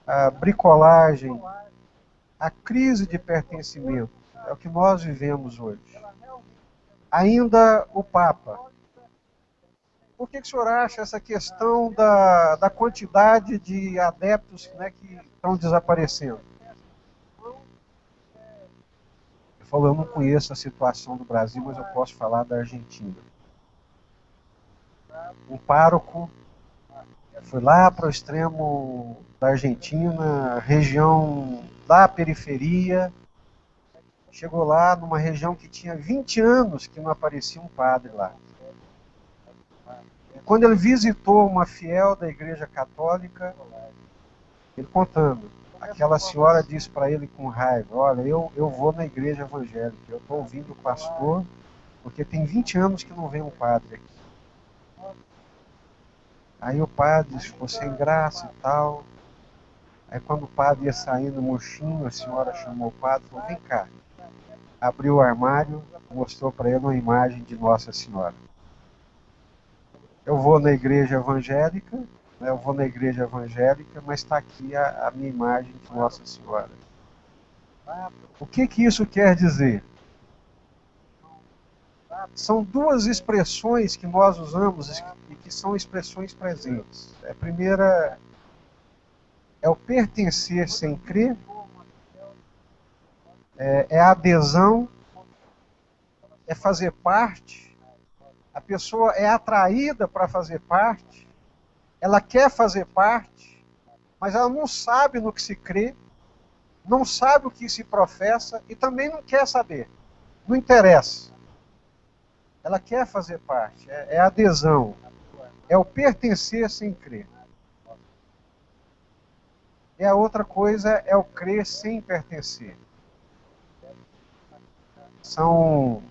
a bricolagem, a crise de pertencimento, é o que nós vivemos hoje. Ainda o Papa. Por que o senhor acha essa questão da quantidade de adeptos, né, que estão desaparecendo? Ele falou, eu não conheço a situação do Brasil, mas eu posso falar da Argentina. Um pároco foi lá para o extremo da Argentina, região da periferia, chegou lá numa região que tinha 20 anos que não aparecia um padre lá. Quando ele visitou uma fiel da Igreja Católica, ele contando, aquela senhora disse para ele com raiva, olha, eu vou na igreja evangélica, eu estou ouvindo o pastor, porque tem 20 anos que não vem um padre aqui. Aí o padre ficou sem graça e tal. Aí quando o padre ia saindo murchinho, a senhora chamou o padre e falou, vem cá. Abriu o armário, mostrou para ele uma imagem de Nossa Senhora. Eu vou na igreja evangélica, mas está aqui a minha imagem de Nossa Senhora. O que isso quer dizer? São duas expressões que nós usamos e que são expressões presentes. A primeira é o pertencer sem crer, é a adesão, é fazer parte. A pessoa é atraída para fazer parte, ela quer fazer parte, mas ela não sabe no que se crê, não sabe o que se professa e também não quer saber, não interessa. Ela quer fazer parte, é a adesão, é o pertencer sem crer. E a outra coisa é o crer sem pertencer. São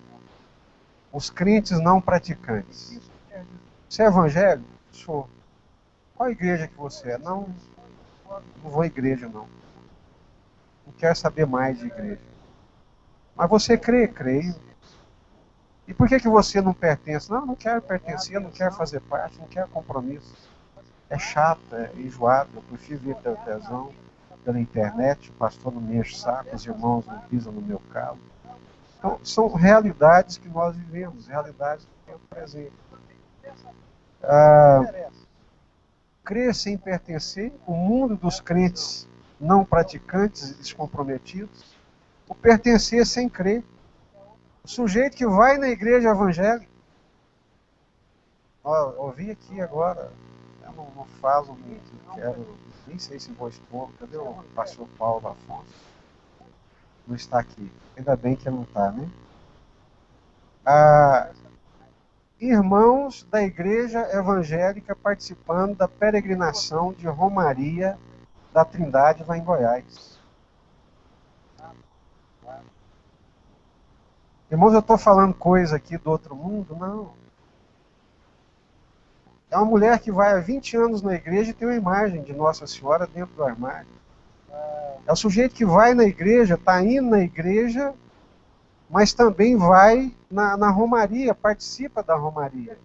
os crentes não praticantes. Você é evangélico? Sou. Qual igreja que você é? Não vou à igreja, não. Não quero saber mais de igreja. Mas você crê? Creio. E por que você não pertence? Não quero pertencer, não quero fazer parte, não quero compromisso. É chato, é enjoado, eu prefiro ver televisão pela internet, o pastor não me enche o saco, os irmãos não pisam no meu calo. Então, são realidades que nós vivemos, realidades do tempo presente. Crer sem pertencer, o mundo dos crentes não praticantes e descomprometidos, o pertencer sem crer. O sujeito que vai na igreja evangélica, ouvi aqui agora, eu não falo muito, quero, nem sei se vou expor, cadê o pastor Paulo Afonso? Não está aqui, ainda bem que ele não está, né? Irmãos da igreja evangélica participando da peregrinação de Romaria da Trindade lá em Goiás. Irmãos, eu estou falando coisa aqui do outro mundo? Não. É uma mulher que vai há 20 anos na igreja e tem uma imagem de Nossa Senhora dentro do armário. É o sujeito que vai na igreja, está indo na igreja, mas também vai na romaria, participa da romaria.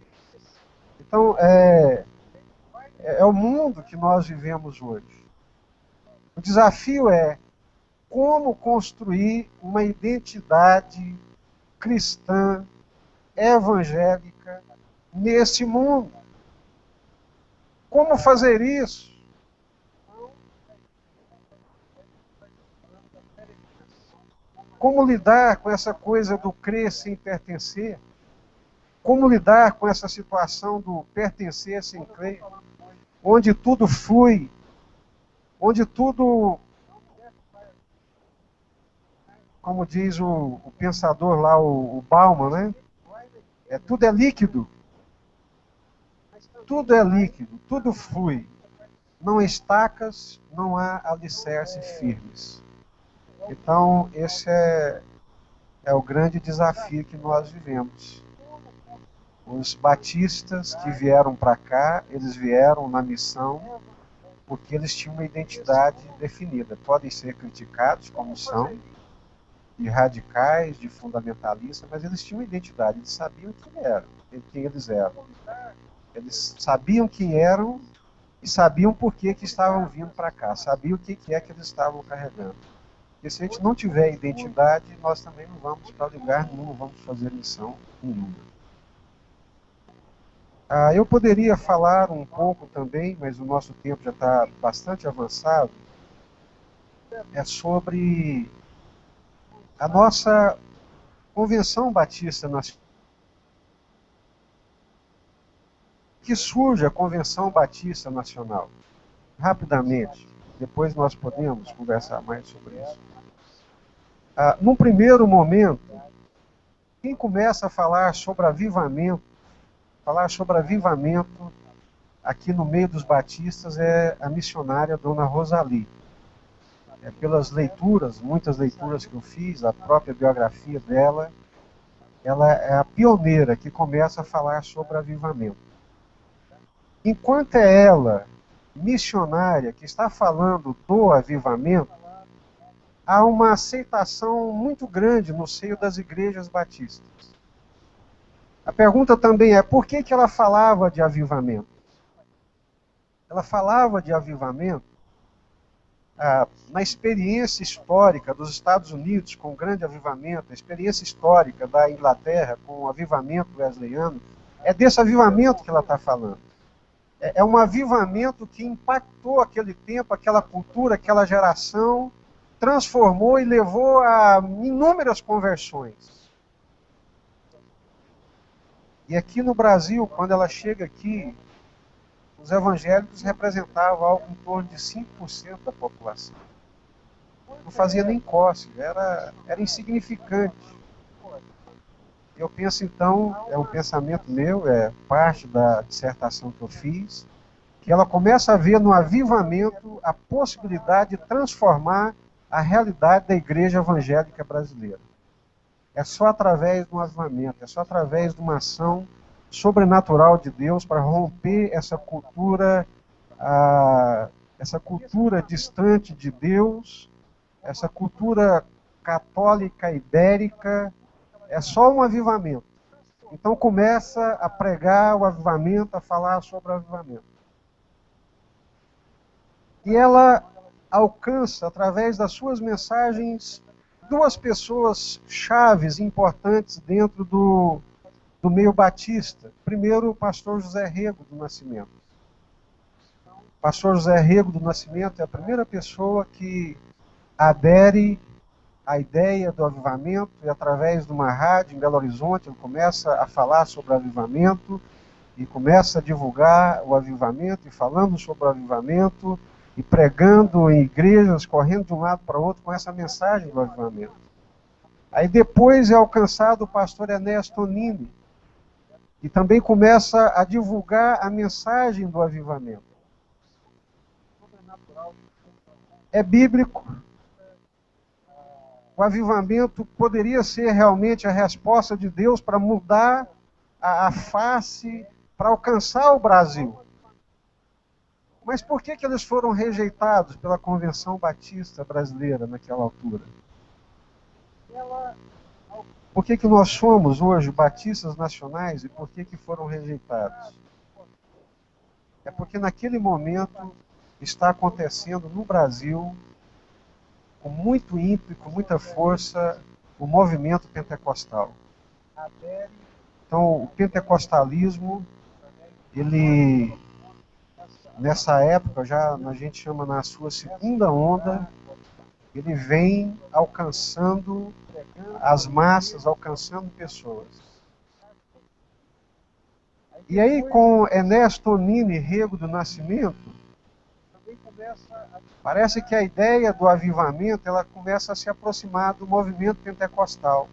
Então, é o mundo que nós vivemos hoje. O desafio é como construir uma identidade cristã, evangélica, nesse mundo. Como fazer isso? Como lidar com essa coisa do crer sem pertencer? Como lidar com essa situação do pertencer sem crer? Onde tudo flui, onde tudo, como diz o pensador lá, o Bauman, né? Tudo é líquido. Tudo é líquido, tudo flui. Não há estacas, não há alicerces firmes. Então, esse é o grande desafio que nós vivemos. Os batistas que vieram para cá, eles vieram na missão porque eles tinham uma identidade definida. Podem ser criticados como são, de radicais, de fundamentalistas, mas eles tinham uma identidade, eles sabiam quem eles eram. Eles sabiam quem eram e sabiam por que estavam vindo para cá, sabiam o que é que eles estavam carregando. Porque se a gente não tiver identidade, nós também não vamos para lugar nenhum, não vamos fazer missão nenhuma. Eu poderia falar um pouco também, mas o nosso tempo já está bastante avançado, sobre a nossa Convenção Batista Nacional. Que surge a Convenção Batista Nacional? Rapidamente, depois nós podemos conversar mais sobre isso. Num primeiro momento, quem começa a falar sobre avivamento, aqui no meio dos batistas é a missionária Dona Rosalie. Pelas leituras, muitas leituras que eu fiz, a própria biografia dela, ela é a pioneira que começa a falar sobre avivamento. Enquanto é ela, missionária, que está falando do avivamento, há uma aceitação muito grande no seio das igrejas batistas. A pergunta também é, por que ela falava de avivamento? Ela falava de avivamento na experiência histórica dos Estados Unidos com o grande avivamento, a experiência histórica da Inglaterra com o avivamento wesleyano. É desse avivamento que ela está falando. É um avivamento que impactou aquele tempo, aquela cultura, aquela geração, transformou e levou a inúmeras conversões. E aqui no Brasil, quando ela chega aqui, os evangélicos representavam algo em torno de 5% da população. Não fazia nem cócega, era insignificante. Eu penso então, é um pensamento meu, é parte da dissertação que eu fiz, que ela começa a ver no avivamento a possibilidade de transformar a realidade da igreja evangélica brasileira. É só através do avivamento, é só através de uma ação sobrenatural de Deus para romper essa cultura distante de Deus, essa cultura católica ibérica. É só um avivamento. Então começa a pregar o avivamento, a falar sobre o avivamento. E ela alcança, através das suas mensagens, duas pessoas chaves importantes dentro do meio batista. Primeiro, o pastor José Rego do Nascimento. O pastor José Rego do Nascimento é a primeira pessoa que adere à ideia do avivamento, e através de uma rádio em Belo Horizonte, ele começa a falar sobre o avivamento, e começa a divulgar o avivamento, e falando sobre o avivamento, e pregando em igrejas, correndo de um lado para o outro com essa mensagem do avivamento. Aí depois é alcançado o pastor Enéas Tonini, e também começa a divulgar a mensagem do avivamento. É bíblico. O avivamento poderia ser realmente a resposta de Deus para mudar a face, para alcançar o Brasil. Mas por que eles foram rejeitados pela Convenção Batista Brasileira naquela altura? Por que nós somos hoje batistas nacionais e por que foram rejeitados? É porque naquele momento está acontecendo no Brasil, com muito ímpeto e com muita força, o movimento pentecostal. Então, o pentecostalismo, ele, nessa época, já a gente chama na sua segunda onda, ele vem alcançando as massas, alcançando pessoas. E aí, com Ernesto Nini Rego do Nascimento, parece que a ideia do avivamento ela começa a se aproximar do movimento pentecostal.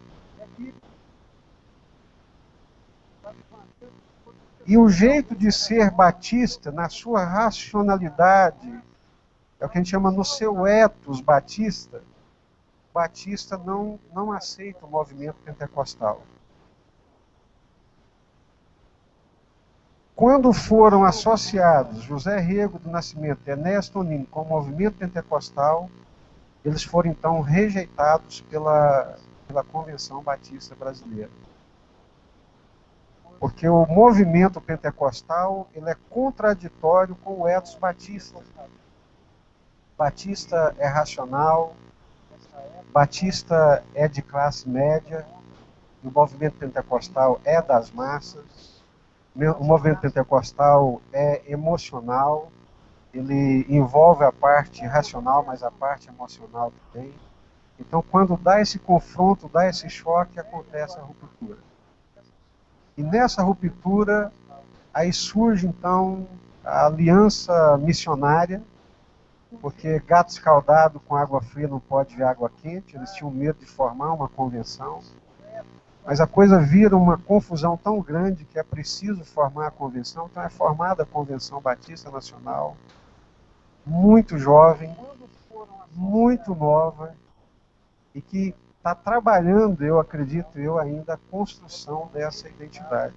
E o jeito de ser batista, na sua racionalidade, é o que a gente chama no seu ethos batista, batista não aceita o movimento pentecostal. Quando foram associados José Rego do Nascimento e Ernesto Nini com o movimento pentecostal, eles foram então rejeitados pela Convenção Batista Brasileira. Porque o movimento pentecostal ele é contraditório com o ethos batista. Batista é racional, batista é de classe média, e o movimento pentecostal é das massas. O movimento pentecostal é emocional, ele envolve a parte racional, mas a parte emocional também. Então, quando dá esse confronto, dá esse choque, acontece a ruptura. E nessa ruptura, aí surge então a aliança missionária, porque gato escaldado com água fria não pode ver água quente, eles tinham medo de formar uma convenção. Mas a coisa vira uma confusão tão grande que é preciso formar a convenção. Então é formada a Convenção Batista Nacional, muito jovem, muito nova, e que está trabalhando, eu acredito, ainda a construção dessa identidade.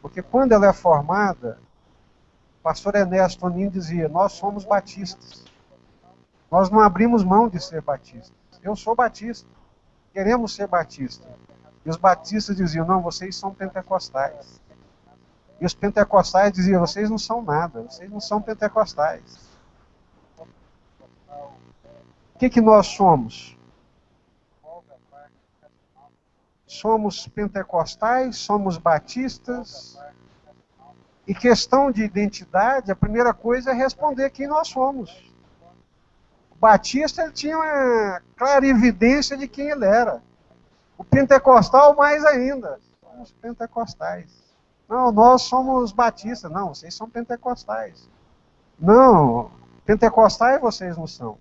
Porque quando ela é formada, o pastor Ernesto Nini dizia, nós somos batistas. Nós não abrimos mão de ser batistas. Eu sou batista, queremos ser batistas. E os batistas diziam, não, vocês são pentecostais. E os pentecostais diziam, vocês não são nada, vocês não são pentecostais. O que nós somos? Somos pentecostais, somos batistas. E questão de identidade, a primeira coisa é responder quem nós somos. O batista ele tinha uma clara evidência de quem ele era. O pentecostal mais ainda. Somos pentecostais. Não, nós somos batistas. Não, vocês são pentecostais. Não, pentecostais vocês não são.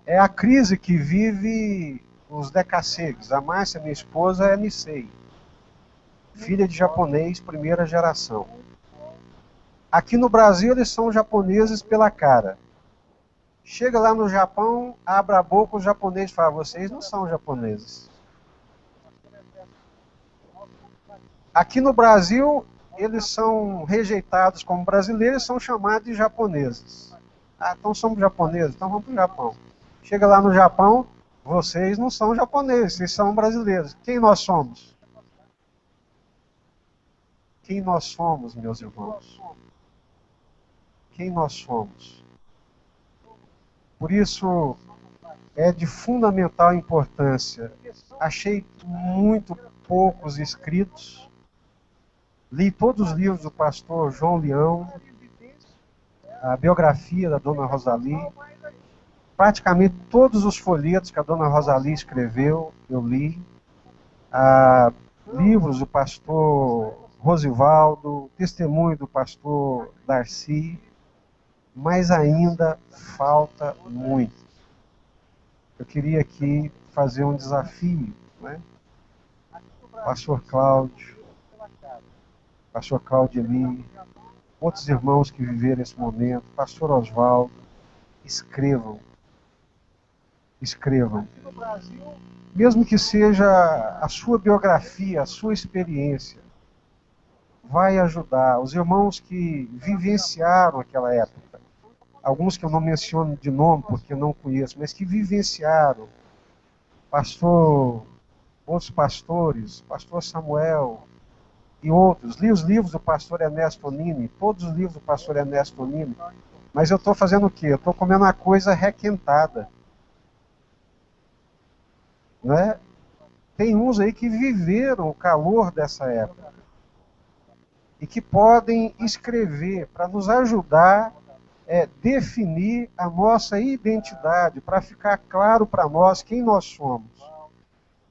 É a crise que vive os decassegues. A Márcia, minha esposa, é Nisei. Filha de japonês, primeira geração. Aqui no Brasil eles são japoneses pela cara. Chega lá no Japão, abre a boca, os japoneses falam, vocês não são japoneses. Aqui no Brasil, eles são rejeitados como brasileiros e são chamados de japoneses. Ah, então somos japoneses, então vamos para o Japão. Chega lá no Japão, vocês não são japoneses, vocês são brasileiros. Quem nós somos? Quem nós somos, meus irmãos? Quem nós somos? Por isso, é de fundamental importância. Achei muito poucos escritos. Li todos os livros do pastor João Leão, a biografia da dona Rosali, praticamente todos os folhetos que a dona Rosali escreveu, eu li. Livros do pastor Rosivaldo, testemunho do pastor Darcy, mas ainda falta muito. Eu queria aqui fazer um desafio, né? Pastor Cláudio Eli, outros irmãos que viveram esse momento, pastor Oswaldo, escrevam. Escrevam. Mesmo que seja a sua biografia, a sua experiência. vai ajudar. Os irmãos que vivenciaram aquela época, alguns que eu não menciono de nome porque não conheço, mas que vivenciaram, outros pastores, pastor Samuel e outros, li os livros do pastor Ernesto Nini, todos os livros do pastor Ernesto Nini, mas eu estou fazendo o quê? Eu estou comendo uma coisa requentada. Né? Tem uns aí que viveram o calor dessa época e que podem escrever para nos ajudar a definir a nossa identidade, para ficar claro para nós quem nós somos.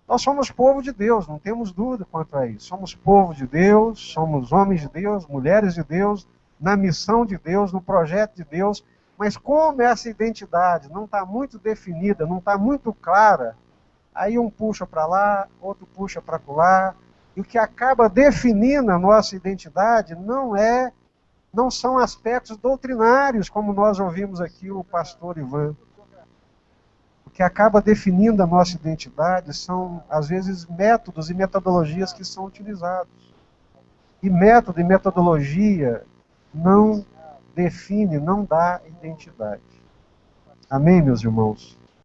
Nós somos povo de Deus, não temos dúvida quanto a isso. Somos povo de Deus, somos homens de Deus, mulheres de Deus, na missão de Deus, no projeto de Deus, mas como essa identidade não está muito definida, não está muito clara, aí um puxa para lá, outro puxa para lá, e o que acaba definindo a nossa identidade não são aspectos doutrinários, como nós ouvimos aqui o pastor Ivan. O que acaba definindo a nossa identidade são, às vezes, métodos e metodologias que são utilizados. E método e metodologia não define, não dá identidade. Amém, meus irmãos?